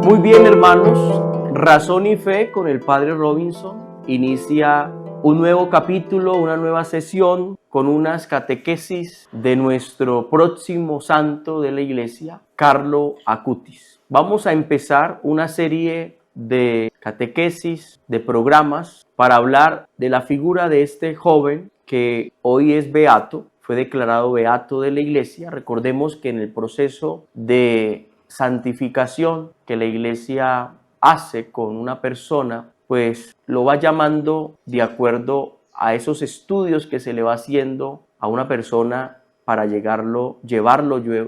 Muy bien, hermanos, Razón y Fe con el Padre Robinson inicia un nuevo capítulo, una nueva sesión con unas catequesis de nuestro próximo santo de la iglesia, Carlo Acutis. Vamos a empezar una serie de catequesis, de programas para hablar de la figura de este joven que hoy es beato, fue declarado beato de la iglesia. Recordemos que en el proceso de santificación que la iglesia hace con una persona, pues lo va llamando de acuerdo a esos estudios que se le va haciendo a una persona para llevarlo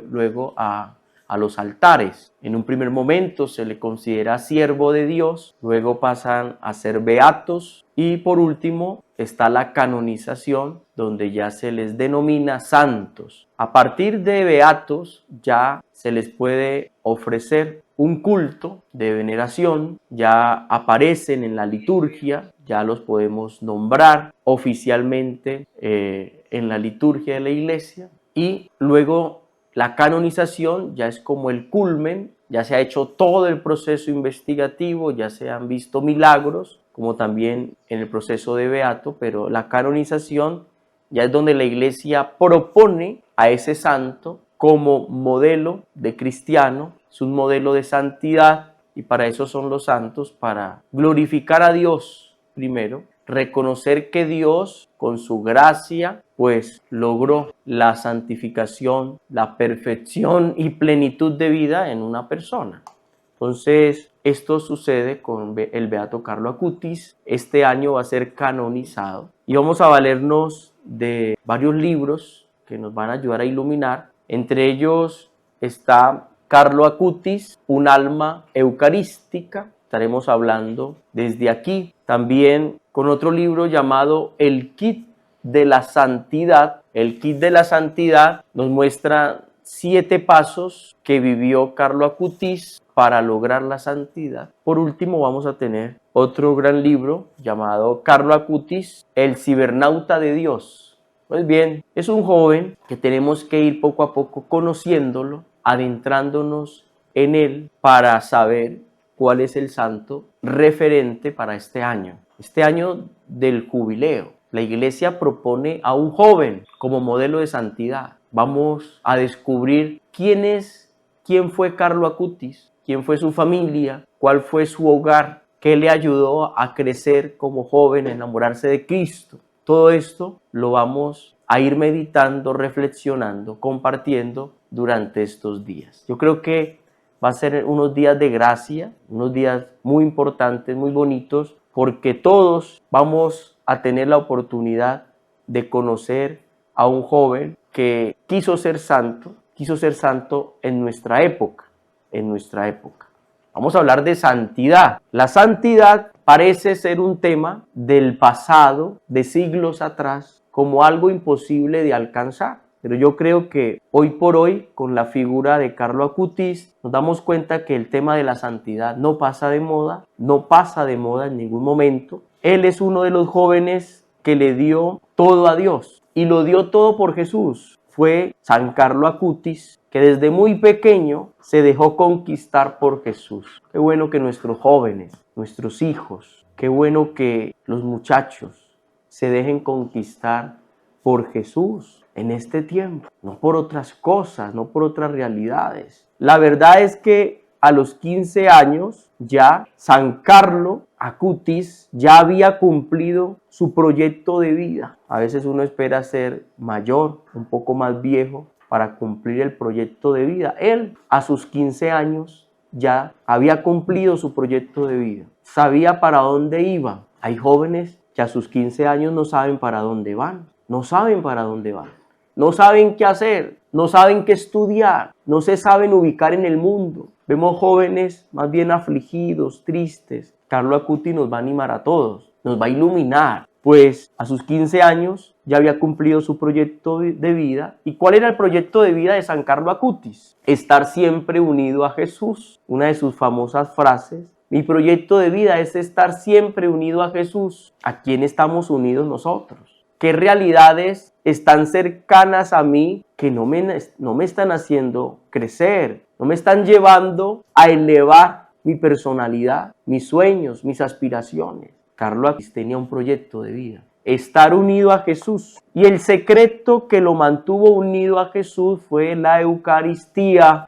luego a los altares. En un primer momento se le considera siervo de Dios, luego pasan a ser beatos y por último está la canonización, donde ya se les denomina santos. A partir de beatos ya se les puede ofrecer un culto de veneración, ya aparecen en la liturgia, ya los podemos nombrar oficialmente en la liturgia de la iglesia, y luego la canonización ya es como el culmen, ya se ha hecho todo el proceso investigativo, ya se han visto milagros, como también en el proceso de beato, pero la canonización ya es donde la iglesia propone a ese santo como modelo de cristiano, es un modelo de santidad y para eso son los santos, para glorificar a Dios primero, reconocer que Dios con su gracia pues logró la santificación, la perfección y plenitud de vida en una persona. Entonces, esto sucede con el beato Carlo Acutis. Este año va a ser canonizado y vamos a valernos de varios libros que nos van a ayudar a iluminar. Entre ellos está Carlo Acutis, un alma eucarística. Estaremos hablando desde aquí. También con otro libro llamado El Kit de la Santidad. El Kit de la Santidad nos muestra 7 pasos que vivió Carlo Acutis para lograr la santidad. Por último vamos a tener otro gran libro llamado Carlo Acutis, el cibernauta de Dios. Pues bien, es un joven que tenemos que ir poco a poco conociéndolo, adentrándonos en él para saber cuál es el santo referente para este año del jubileo. La iglesia propone a un joven como modelo de santidad. Vamos a descubrir quién fue Carlo Acutis, quién fue su familia, cuál fue su hogar, qué le ayudó a crecer como joven, a enamorarse de Cristo. Todo esto lo vamos a ir meditando, reflexionando, compartiendo durante estos días. Yo creo que va a ser unos días de gracia, unos días muy importantes, muy bonitos, porque todos vamos a tener la oportunidad de conocer a un joven que quiso ser santo en nuestra época, Vamos a hablar de santidad. La santidad parece ser un tema del pasado, de siglos atrás, como algo imposible de alcanzar. Pero yo creo que hoy por hoy, con la figura de Carlo Acutis, nos damos cuenta que el tema de la santidad no pasa de moda en ningún momento. Él es uno de los jóvenes que le dio todo a Dios y lo dio todo por Jesús. Fue San Carlo Acutis, que desde muy pequeño se dejó conquistar por Jesús. Qué bueno que nuestros jóvenes, nuestros hijos, qué bueno que los muchachos se dejen conquistar por Jesús en este tiempo, no por otras cosas, no por otras realidades. La verdad es que a los 15 años ya San Carlo Acutis ya había cumplido su proyecto de vida. A veces uno espera ser mayor, un poco más viejo, para cumplir el proyecto de vida. Él a sus 15 años ya había cumplido su proyecto de vida. Sabía para dónde iba. Hay jóvenes que a sus 15 años no saben para dónde van. No saben para dónde van. No saben qué hacer. No saben qué estudiar. No se saben ubicar en el mundo. Vemos jóvenes más bien afligidos, tristes. Carlo Acutis nos va a animar a todos. Nos va a iluminar. Pues a sus 15 años ya había cumplido su proyecto de vida. ¿Y cuál era el proyecto de vida de San Carlo Acutis? Estar siempre unido a Jesús. Una de sus famosas frases: mi proyecto de vida es estar siempre unido a Jesús. ¿A quién estamos unidos nosotros? ¿Qué realidades están cercanas a mí que no me están haciendo crecer? No me están llevando a elevar mi personalidad, mis sueños, mis aspiraciones. Carlo Acutis tenía un proyecto de vida: estar unido a Jesús. Y el secreto que lo mantuvo unido a Jesús fue la Eucaristía,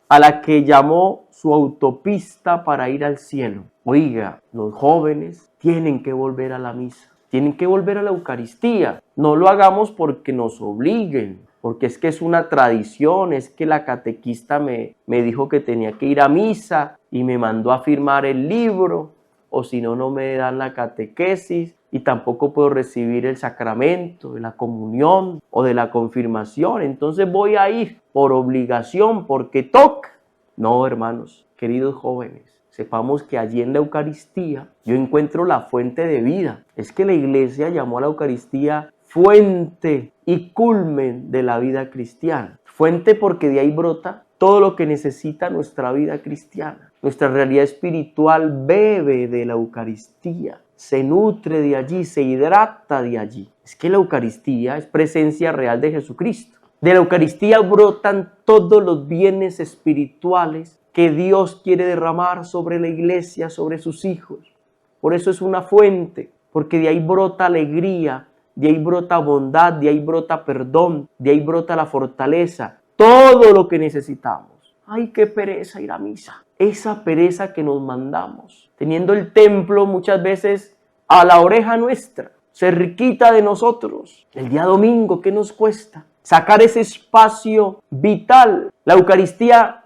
a la que llamó su autopista para ir al cielo. Oiga, los jóvenes tienen que volver a la misa, tienen que volver a la Eucaristía. No lo hagamos porque nos obliguen, porque es que es una tradición, es que la catequista me dijo que tenía que ir a misa y me mandó a firmar el libro, o si no, no me dan la catequesis y tampoco puedo recibir el sacramento de la comunión o de la confirmación. Entonces voy a ir por obligación, porque toca. No, hermanos, queridos jóvenes, sepamos que allí en la Eucaristía yo encuentro la fuente de vida. Es que la Iglesia llamó a la Eucaristía fuente y culmen de la vida cristiana. Fuente porque de ahí brota todo lo que necesita nuestra vida cristiana. Nuestra realidad espiritual bebe de la Eucaristía, se nutre de allí, se hidrata de allí. Es que la Eucaristía es presencia real de Jesucristo. De la Eucaristía brotan todos los bienes espirituales que Dios quiere derramar sobre la Iglesia, sobre sus hijos. Por eso es una fuente, porque de ahí brota alegría, de ahí brota bondad, de ahí brota perdón, de ahí brota la fortaleza, todo lo que necesitamos. ¡Ay, qué pereza ir a misa! Esa pereza que nos mandamos, teniendo el templo muchas veces a la oreja nuestra, cerquita de nosotros. El día domingo, ¿qué nos cuesta? Sacar ese espacio vital. La Eucaristía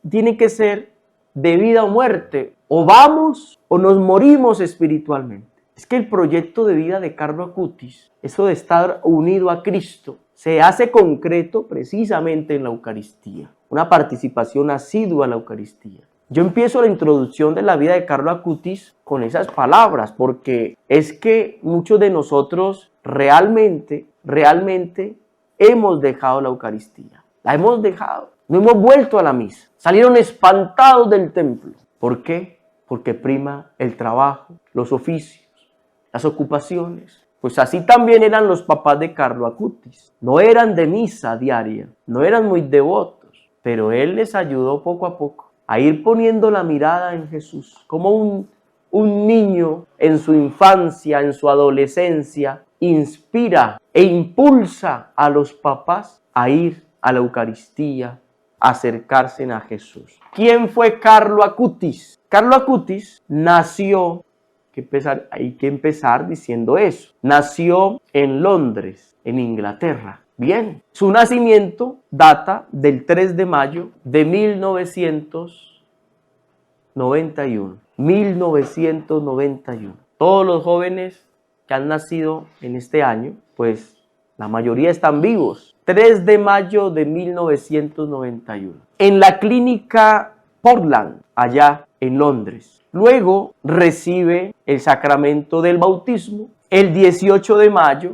tiene que ser de vida o muerte. O vamos o nos morimos espiritualmente. Es que el proyecto de vida de Carlo Acutis, eso de estar unido a Cristo, se hace concreto precisamente en la Eucaristía. Una participación asidua en la Eucaristía. Yo empiezo la introducción de la vida de Carlo Acutis con esas palabras, porque es que muchos de nosotros realmente hemos dejado la Eucaristía. La hemos dejado. No hemos vuelto a la misa. Salieron espantados del templo. ¿Por qué? Porque prima el trabajo, los oficios, las ocupaciones. Pues así también eran los papás de Carlo Acutis. No eran de misa diaria, no eran muy devotos, pero él les ayudó poco a poco a ir poniendo la mirada en Jesús. Como un niño en su infancia, en su adolescencia, inspira e impulsa a los papás a ir a la Eucaristía, a acercarse a Jesús. ¿Quién fue Carlo Acutis? Carlo Acutis nació, hay que empezar diciendo eso. Nació en Londres, en Inglaterra. Bien, su nacimiento data del 3 de mayo de 1991. 1991. Todos los jóvenes que han nacido en este año, pues la mayoría están vivos. 3 de mayo de 1991. En la clínica Portland, allá en Londres. Luego recibe el sacramento del bautismo el 18 de mayo,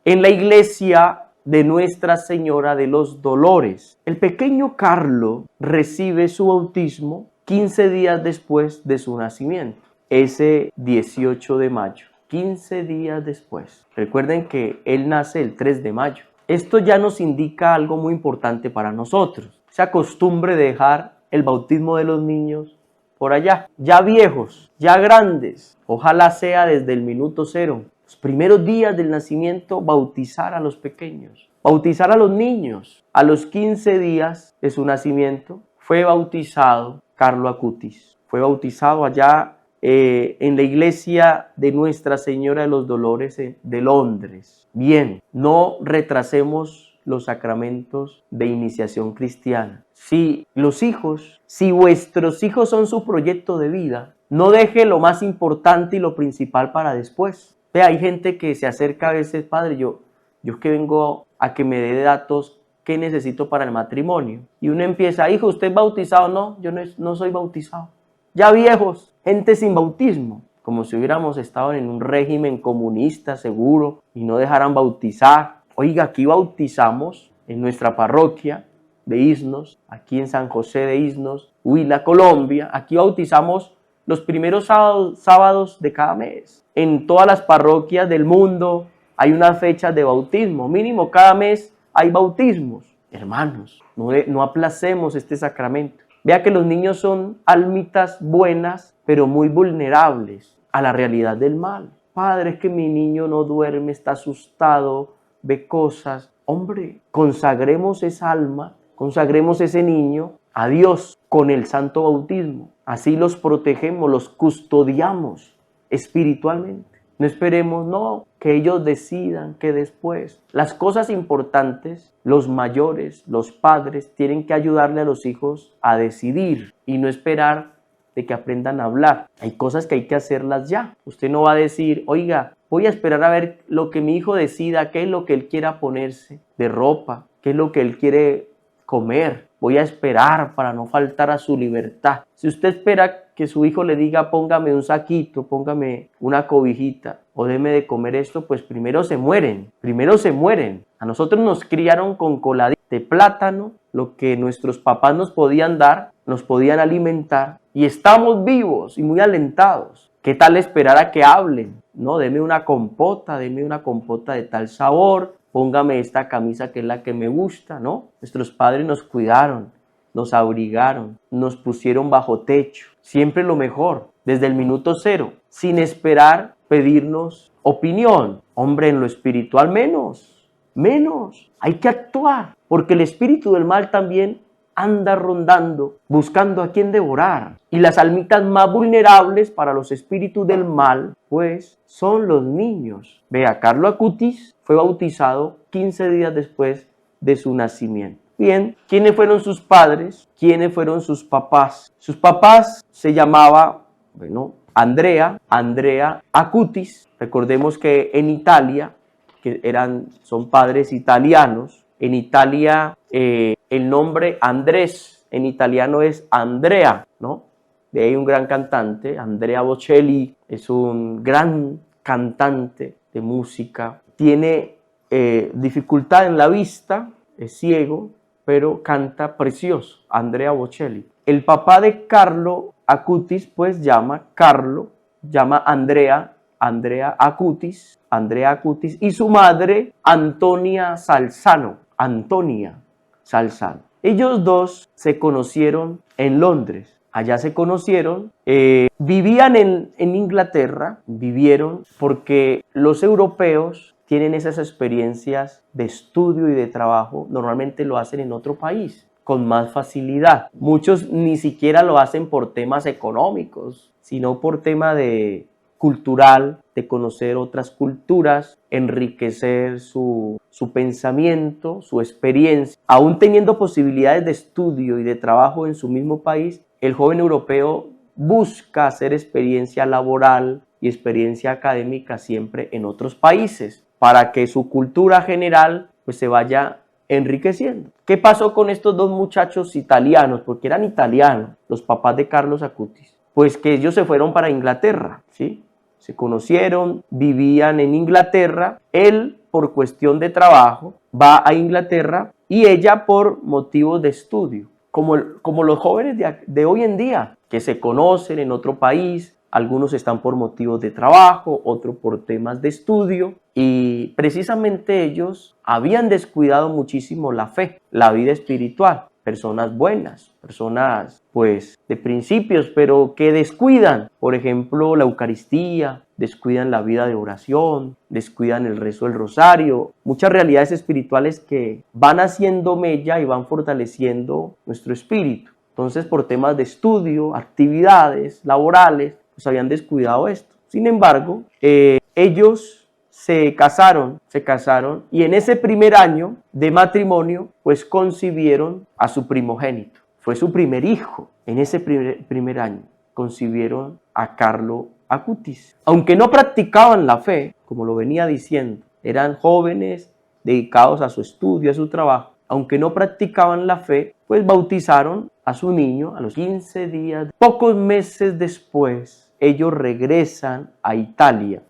en la iglesia de Nuestra Señora de los Dolores. El pequeño Carlo recibe su bautismo 15 días después de su nacimiento, ese 18 de mayo, 15 días después. Recuerden que él nace el 3 de mayo. Esto ya nos indica algo muy importante para nosotros. Esa costumbre de dejar el bautismo de los niños por allá, ya viejos, ya grandes. Ojalá sea desde el minuto cero. Los primeros días del nacimiento, bautizar a los pequeños, bautizar a los niños. A los 15 días de su nacimiento fue bautizado Carlo Acutis. Fue bautizado allá en la iglesia de Nuestra Señora de los Dolores de Londres. Bien, no retrasemos los sacramentos de iniciación cristiana. Si vuestros hijos son su proyecto de vida, no deje lo más importante y lo principal para después. Hay gente que se acerca a veces, padre, yo que vengo a que me dé datos que necesito para el matrimonio. Y uno empieza, hijo, ¿usted es bautizado? No, yo no soy bautizado. Ya viejos, gente sin bautismo, como si hubiéramos estado en un régimen comunista seguro y no dejaran bautizar. Oiga, aquí bautizamos en nuestra parroquia de Isnos, aquí en San José de Isnos, Huila, Colombia. Aquí bautizamos los primeros sábados de cada mes. En todas las parroquias del mundo hay unas fechas de bautismo. Mínimo cada mes hay bautismos. Hermanos, no aplacemos este sacramento. Vea que los niños son almitas buenas, pero muy vulnerables a la realidad del mal. Padre, es que mi niño no duerme, está asustado, ve cosas. Hombre, consagremos esa alma, consagremos ese niño a Dios con el santo bautismo. Así los protegemos, los custodiamos espiritualmente. No esperemos, no, que ellos decidan que después. Las cosas importantes, los mayores, los padres, tienen que ayudarle a los hijos a decidir y no esperar de que aprendan a hablar. Hay cosas que hay que hacerlas ya. Usted no va a decir, oiga, voy a esperar a ver lo que mi hijo decida, qué es lo que él quiera ponerse de ropa, qué es lo que él quiere comer. Voy a esperar para no faltar a su libertad. Si usted espera que su hijo le diga, póngame un saquito, póngame una cobijita o deme de comer esto, pues primero se mueren. A nosotros nos criaron con coladita de plátano, lo que nuestros papás nos podían dar, nos podían alimentar y estamos vivos y muy alentados. ¿Qué tal esperar a que hablen? No, deme una compota de tal sabor, póngame esta camisa que es la que me gusta, ¿no? Nuestros padres nos cuidaron, nos abrigaron, nos pusieron bajo techo, siempre lo mejor, desde el minuto cero, sin esperar pedirnos opinión. Hombre, en lo espiritual menos, hay que actuar, porque el espíritu del mal también anda rondando, buscando a quien devorar. Y las almitas más vulnerables para los espíritus del mal, pues, son los niños. Vea, Carlo Acutis fue bautizado 15 días después de su nacimiento. Bien, ¿quiénes fueron sus padres? ¿Quiénes fueron sus papás? Sus papás se llamaba, Andrea Acutis. Recordemos que en Italia, son padres italianos, en Italia el nombre Andrés en italiano es Andrea, ¿no? De ahí un gran cantante, Andrea Bocelli, es un gran cantante de música. Tiene dificultad en la vista, es ciego, pero canta precioso, Andrea Bocelli. El papá de Carlo Acutis, pues llama Andrea Acutis, y su madre Antonia Salzano. Ellos dos se conocieron en Londres. Allá se conocieron, vivían en Inglaterra, vivieron porque los europeos tienen esas experiencias de estudio y de trabajo, normalmente lo hacen en otro país con más facilidad. Muchos ni siquiera lo hacen por temas económicos, sino por tema cultural, de conocer otras culturas, enriquecer su pensamiento, su experiencia. Aún teniendo posibilidades de estudio y de trabajo en su mismo país, el joven europeo busca hacer experiencia laboral y experiencia académica siempre en otros países para que su cultura general pues se vaya enriqueciendo. ¿Qué pasó con estos dos muchachos italianos? Porque eran italianos, los papás de Carlos Acutis. Pues que ellos se fueron para Inglaterra, ¿sí? Se conocieron, vivían en Inglaterra. Él, por cuestión de trabajo, va a Inglaterra y ella por motivos de estudio. Como los jóvenes de hoy en día, que se conocen en otro país, algunos están por motivos de trabajo, otros por temas de estudio, y precisamente ellos habían descuidado muchísimo la fe, la vida espiritual. Personas buenas, personas pues de principios, pero que descuidan, por ejemplo, la Eucaristía, descuidan la vida de oración, descuidan el rezo del rosario, muchas realidades espirituales que van haciendo mella y van fortaleciendo nuestro espíritu. Entonces, por temas de estudio, actividades laborales, pues habían descuidado esto. Sin embargo, ellos se casaron y en ese primer año de matrimonio pues concibieron a su primogénito. Fue su primer hijo. En ese primer año concibieron a Carlo Acutis. Aunque no practicaban la fe, como lo venía diciendo, eran jóvenes dedicados a su estudio, a su trabajo. Aunque no practicaban la fe, pues bautizaron a su niño a los 15 días. Pocos meses después, ellos regresan a Italia,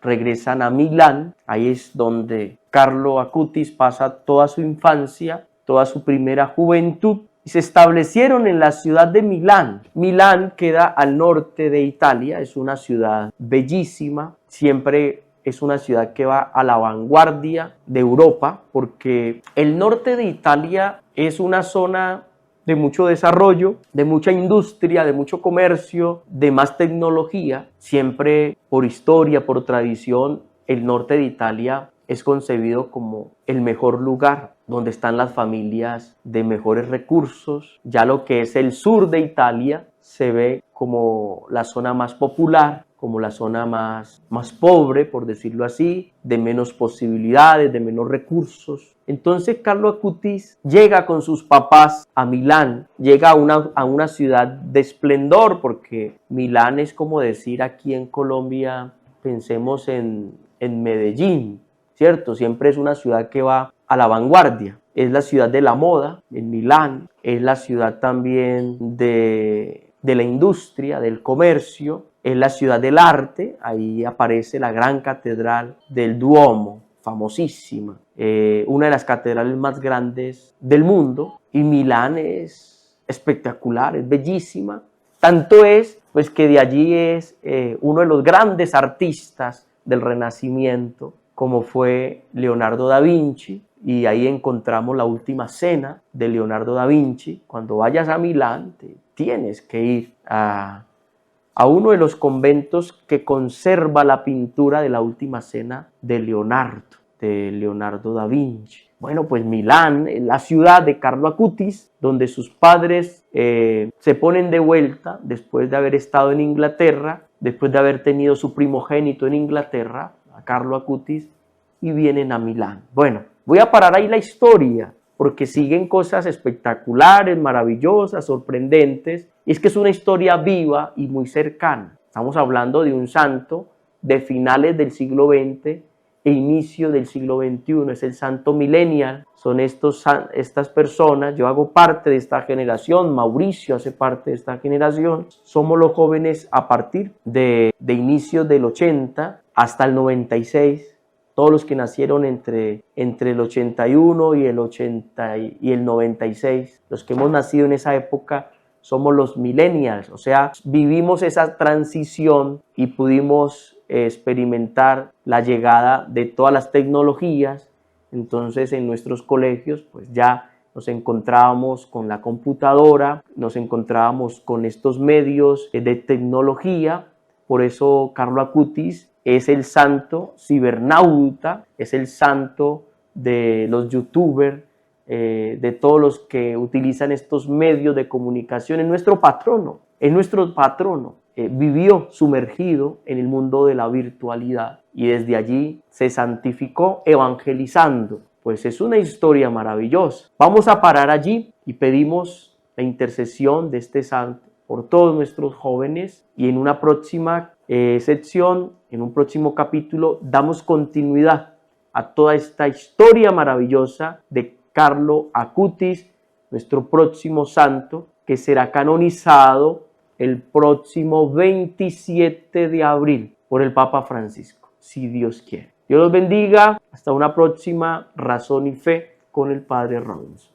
regresan a Milán. Ahí es donde Carlo Acutis pasa toda su infancia, toda su primera juventud, y se establecieron en la ciudad de Milán. Milán queda al norte de Italia, es una ciudad bellísima, siempre es una ciudad que va a la vanguardia de Europa, porque el norte de Italia es una zona de mucho desarrollo, de mucha industria, de mucho comercio, de más tecnología. Siempre por historia, por tradición, el norte de Italia es concebido como el mejor lugar, donde están las familias de mejores recursos. Ya lo que es el sur de Italia se ve como la zona más popular, como la zona más pobre, por decirlo así, de menos posibilidades, de menos recursos. Entonces Carlo Acutis llega con sus papás a Milán, llega a una ciudad de esplendor, porque Milán es como decir aquí en Colombia, pensemos en Medellín, ¿cierto? Siempre es una ciudad que va a la vanguardia. Es la ciudad de la moda, en Milán, es la ciudad también de la industria, del comercio, es la ciudad del arte. Ahí aparece la gran catedral del Duomo, famosísima, una de las catedrales más grandes del mundo, y Milán es espectacular, es bellísima. Tanto es pues que de allí es uno de los grandes artistas del Renacimiento, como fue Leonardo da Vinci, y ahí encontramos la última cena de Leonardo da Vinci. Cuando vayas a Milán, tienes que ir a uno de los conventos que conserva la pintura de la última cena de Leonardo da Vinci. Bueno, pues Milán es la ciudad de Carlo Acutis, donde sus padres se ponen de vuelta después de haber estado en Inglaterra, después de haber tenido su primogénito en Inglaterra, a Carlo Acutis, y vienen a Milán. Bueno, voy a parar ahí la historia, porque siguen cosas espectaculares, maravillosas, sorprendentes, y es que es una historia viva y muy cercana. Estamos hablando de un santo de finales del siglo XX e inicio del siglo XXI, es el santo millennial. Son estas personas, yo hago parte de esta generación, Mauricio hace parte de esta generación, somos los jóvenes a partir de inicios del 80 hasta el 96, todos los que nacieron entre el 81 y el 80 y el 96, los que hemos nacido en esa época, somos los millennials, o sea, vivimos esa transición y pudimos experimentar la llegada de todas las tecnologías. Entonces en nuestros colegios pues ya nos encontrábamos con la computadora, nos encontrábamos con estos medios de tecnología. Por eso Carlo Acutis es el santo cibernauta, es el santo de los youtubers, de todos los que utilizan estos medios de comunicación. Es nuestro patrono, vivió sumergido en el mundo de la virtualidad y desde allí se santificó evangelizando. Pues es una historia maravillosa. Vamos a parar allí y pedimos la intercesión de este santo por todos nuestros jóvenes, y en una próxima sección, en un próximo capítulo, damos continuidad a toda esta historia maravillosa de Carlo Acutis, nuestro próximo santo, que será canonizado el próximo 27 de abril por el Papa Francisco, si Dios quiere. Dios los bendiga. Hasta una próxima Razón y Fe con el Padre Robinson.